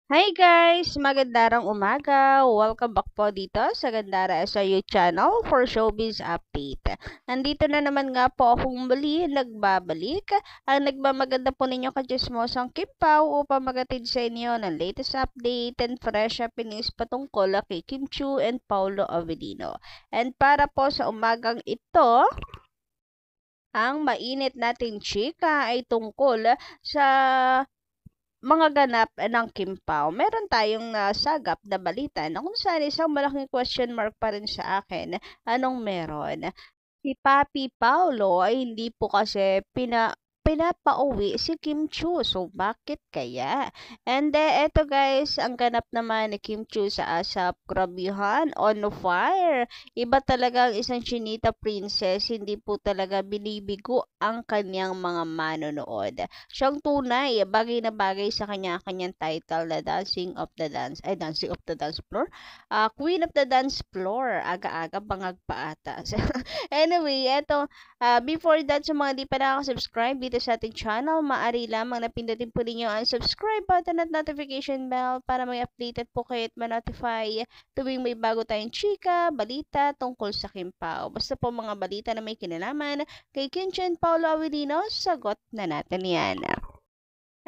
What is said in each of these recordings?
Hi guys! Magandang umaga! Welcome back po dito sa Gandara SIU channel for Showbiz Update. Nandito na naman nga po akong muli nagbabalik. Ang nagmamaganda po ninyo kajismosang Kimpaw upang magatid sa inyo ng latest update and fresh happenings patungkol kay Kim Chiu and Paulo Avellino. And para po sa umagang ito, ang mainit nating chika ay tungkol sa mga ganap ng Kimpaw. Meron tayong sagap na balita na kung saan isang malaking question mark pa rin sa akin. Anong meron? Si Papi Paulo ay hindi po kasi pinapauwi si Kim Chu. So, bakit kaya? And eto guys, ang ganap naman ni Kim Chu sa ASAP. Grabihan, on fire. Iba talaga ang isang Chinita princess. Hindi po talaga binibigo ang kanyang mga manonood. Siyang tunay, bagay na bagay sa kanyang title na Dancing of the Dance Floor. Queen of the Dance Floor. Aga-aga bangag paata. Anyway, eto, before that, sa mga di pa nakaka-subscribe dito sa ating channel, maaari lamang na pindutin po ninyo ang subscribe button at notification bell para may updated po kayo at ma-notify tuwing may bago tayong chika, balita tungkol sa Kimpao. Basta po mga balita na may kinalaman kay Kinchin Paulo Avellino, sagot na natin yan.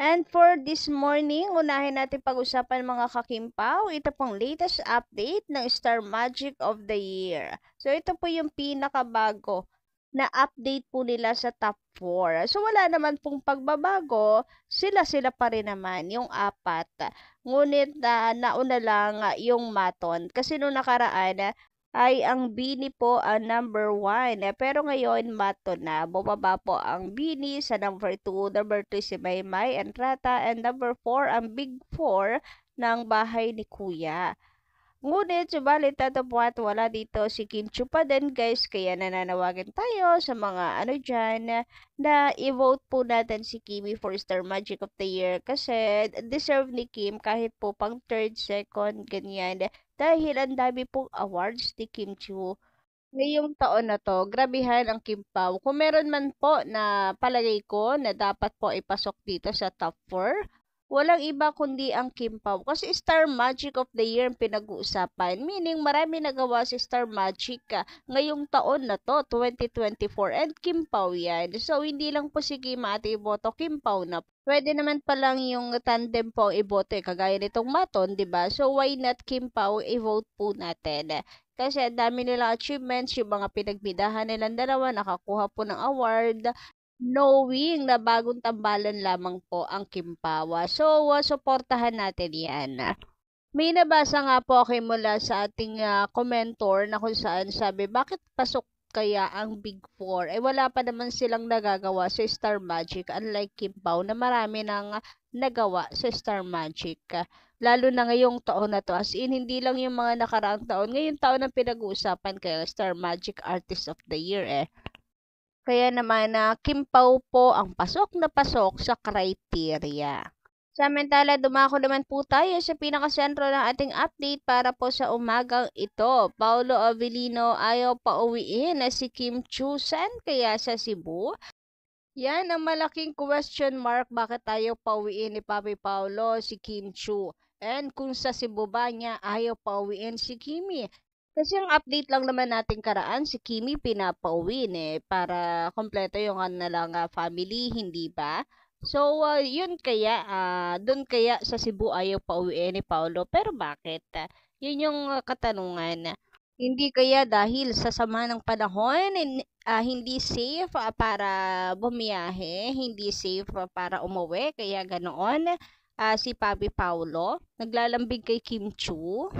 And for this morning, unahin natin pag-usapan mga kakimpaw. Ito pong latest update ng Star Magic of the Year. So ito po yung pinakabago na update po nila sa top 4. So wala naman pong pagbabago, sila pa rin naman yung apat. Ngunit nauna lang yung Maton kasi nung nakaraan ay ang Bini po ang number 1. Pero ngayon, Mato na. Bumaba po ang Bini sa number 2. Number 3 si Maymay and Rata. And number 4 ang Big 4 ng bahay ni Kuya. Ngunit, subalit tatapwat wala dito si Kim Chiu pa din guys. Kaya nananawagan tayo sa mga dyan na i-vote po natin si Kimi for Star Magic of the Year. Kasi deserve ni Kim kahit po pang third, second, ganyan. Dahil ang dami pong awards ni Kim Chiu ngayong taon na to. Grabihan ang Kim Pao. Kung meron man po na palagay ko na dapat po ipasok dito sa top 4, walang iba kundi ang Kim Pao. Kasi Star Magic of the Year ang pinag-uusapan. Meaning marami nagawa si Star Magic ngayong taon na to, 2024. And Kim Pao yan. So hindi lang po si Kim ate iboto, Kim Pao na. Pwede naman pa lang yung tandem po iboto kagaya nitong Maton, 'di ba? So why not Kim Pao i-vote po natin? Kasi ang dami nilang achievements, yung mga pinagbidahan nilang dalawa, nakakuha po ng award, knowing na bagong tambalan lamang po ang Kimpawa. So, suportahan natin yan. May nabasa nga po ako mula sa ating commentor na kung saan sabi, bakit pasok kaya ang Big Four? Eh wala pa naman silang nagagawa sa Star Magic unlike Kimpaw na marami nang nagawa sa Star Magic. Lalo na ngayong taon na to. As in, hindi lang yung mga nakaraang taon. Ngayong taon ang pinag-uusapan kaya Star Magic Artist of the Year Kaya naman na Kimpaw po ang pasok na pasok sa criteria. Samantala, dumako naman po tayo sa pinakasentro ng ating update para po sa umagang ito. Paulo Avellino ayaw pauwiin na si Kim Chiu. Saan kaya sa Cebu? Yan ang malaking question mark bakit tayo pauwiin ni Papi Paulo si Kim Chiu. And kung sa Cebu ba niya ayaw pauwiin si Kimi. Kasi ang update lang naman natin karaan, si Kimi pinapauwi para kompleto yung kanilang family, hindi ba? So, yun kaya, doon kaya sa Cebu ayaw pauwi ni Paulo. Pero bakit? Yun yung katanungan. Hindi kaya dahil sa sama ng panahon, hindi safe para bumiyahe, hindi safe para umuwi, kaya ganoon. Si Papi Paulo, naglalambing kay Kim Chu.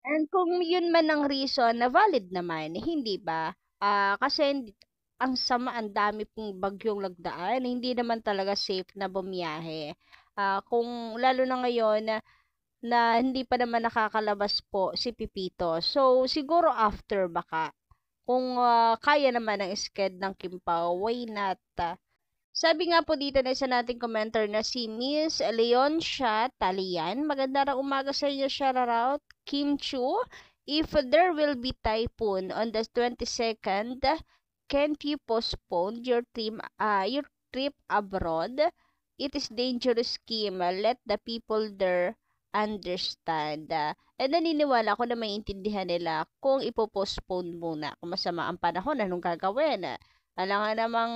And kung yun man ang reason na valid naman, hindi ba? Kasi ang sama, ang dami pong bagyong lagdaan, hindi naman talaga safe na bumiyahe. Kung lalo na ngayon na hindi pa naman nakakalabas po si Pipito. So, siguro after baka. Kung kaya naman ang sked ng Kimpaw, why not? Sabi nga po dito na isa nating commenter na si Miss Leoncia Talian. Maganda raw umaga sa inyo, shoutout. Kim Chu, if there will be typhoon on the 22nd, can't you postpone your trip abroad? It is dangerous scheme. Let the people there understand. And naniniwala ako na maintindihan nila kung ipopostpone muna. Kung masama ang panahon, anong gagawin? Alangan namang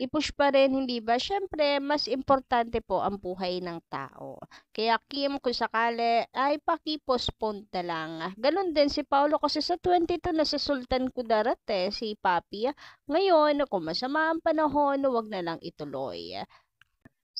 i-push pa rin, hindi ba? Siyempre, mas importante po ang buhay ng tao. Kaya Kim, kung sakali, ay paki-postpone na lang. Ganon din si Paulo kasi sa 22 na sa Sultan Kudarat si Papi. Ngayon, kung masama ang panahon, wag na lang ituloy.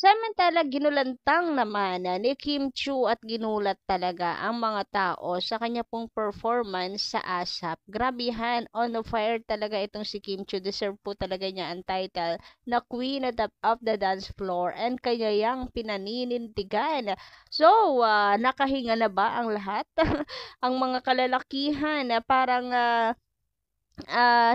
Samantala, ginulantang naman ni Kim Chu at ginulat talaga ang mga tao sa kanya pong performance sa ASAP. Grabihan, on fire talaga itong si Kim Chu. Deserve po talaga niya ang title na Queen of the Dance Floor and kanya yang pinaninindigan. So, nakahinga na ba ang lahat? Ang mga kalalakihan na parang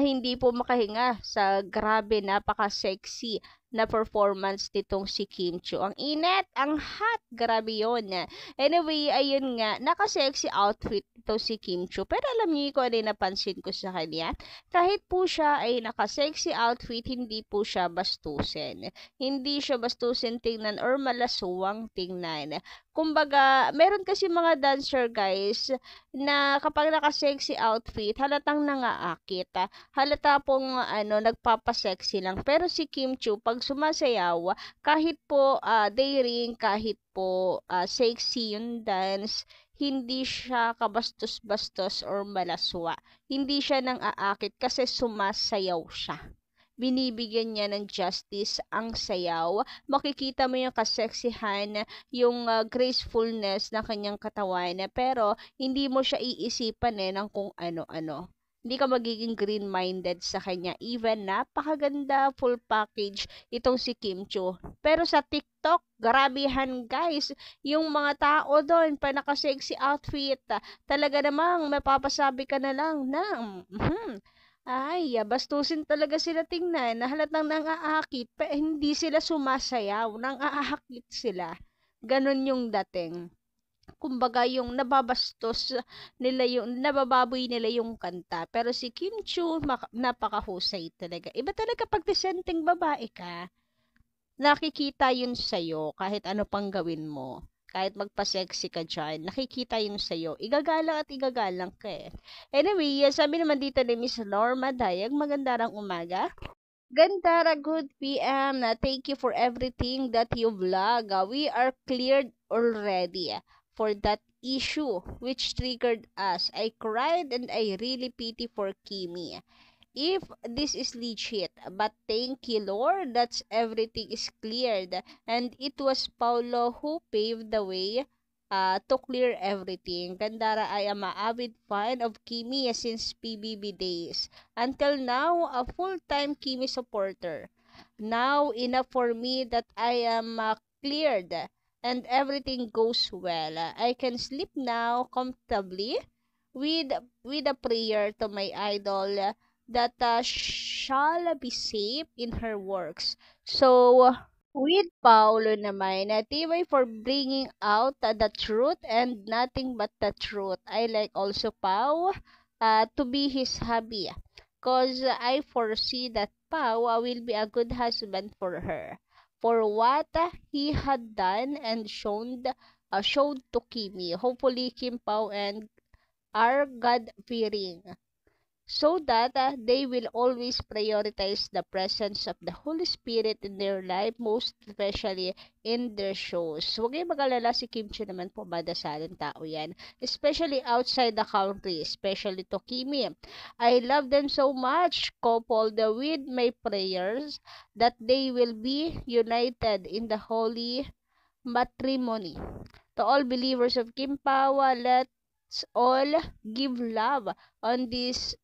hindi po makahinga sa grabe, napaka-sexy na performance nitong si Kim Chu. Ang init, ang hot, grabe yun. Anyway, ayun nga, naka-sexy outfit ito si Kim Chu. Pero alam niyo ko ano napansin ko sa kanya? Kahit po siya ay naka-sexy outfit, hindi po siya bastusin. Hindi siya bastusin tingnan or malasuwang tingnan. Kumbaga, meron kasi mga dancer guys na kapag naka-sexy outfit, halatang nangaakit. Halata pong nagpapa-sexy lang. Pero si Kim Chu, pag sumasayaw, kahit po daring, kahit po sexy yung dance, hindi siya kabastos-bastos or malaswa. Hindi siya nang aakit kasi sumasayaw siya. Binibigyan niya ng justice ang sayaw. Makikita mo yung kaseksihan, yung gracefulness ng kanyang katawan, pero hindi mo siya iisipan ng kung ano-ano. Hindi ka magiging green-minded sa kanya. Even napakaganda, full package itong si Kim Chu. Pero sa TikTok, grabihan guys. Yung mga tao doon, pa naka-sexy outfit, talaga namang mapapasabi ka na lang na, ay, bastusin talaga sila tingnan. Halatang nang-aakit, pa hindi sila sumasayaw, nang-aakit sila. Ganon yung dating. Kumbaga yung nababastos nila yung nabababoy nila yung kanta. Pero si Kim Chu napakahusay talaga. Iba talaga pag disenteng babae ka. Nakikita yun sa'yo kahit ano pang gawin mo. Kahit magpa-sexy ka dyan, nakikita yun sa'yo. Igagalang at igagalang ka eh. Anyway, sabi naman dito ni Miss Norma Dayag, magandang umaga. Gandara, good PM na thank you for everything that you vlog. We are cleared already for that issue which triggered us. I cried and I really pity for Kimi. If this is legit, but thank you Lord, that's everything is cleared. And it was Paulo who paved the way to clear everything. Gandara, I am a avid fan of Kimi since PBB days. Until now, a full-time Kimi supporter. Now, enough for me that I am cleared and everything goes well. I can sleep now comfortably with a prayer to my idol that shall be safe in her works. So, with Paulo naman, tibay for bringing out the truth and nothing but the truth. I like also Pau to be his hubby. Cause I foresee that Pau will be a good husband for her. For what he had done and showed to Kimi. Hopefully, Kim Pao and are God-fearing, so that they will always prioritize the presence of the Holy Spirit in their life, most especially in their shows. Huwag kayong mag-alala, si Kim Chu naman po madasalin tao yan, especially outside the country, especially to Kimi. I love them so much, coupled with my prayers that they will be united in the holy matrimony. To all believers of Kim Pao, let's all give love on this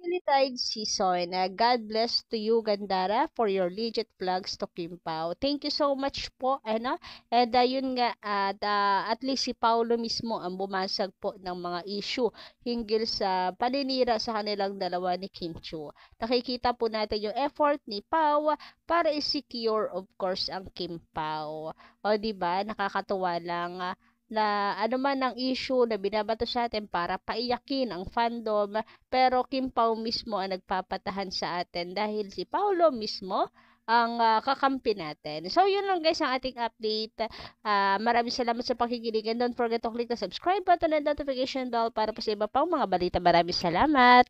Yuletide season. God bless to you, Gandara, for your legit vlogs to Kim Pao. Thank you so much po, And yun nga, at least si Paulo mismo ang bumasag po ng mga issue hinggil sa paninira sa kanilang dalawa ni Kim Chu. Nakikita po natin yung effort ni Pao para i-secure, of course, ang Kim Pao. O, diba? Nakakatuwa lang na ano man ang issue na binabato sa atin para paiyakin ang fandom, pero Kim Pao mismo ang nagpapatahan sa atin dahil si Paulo mismo ang kakampi natin. So, yun lang guys ang ating update. Maraming salamat sa pakikinig and don't forget to click the subscribe button and notification bell para po sa iba pang mga balita. Maraming salamat.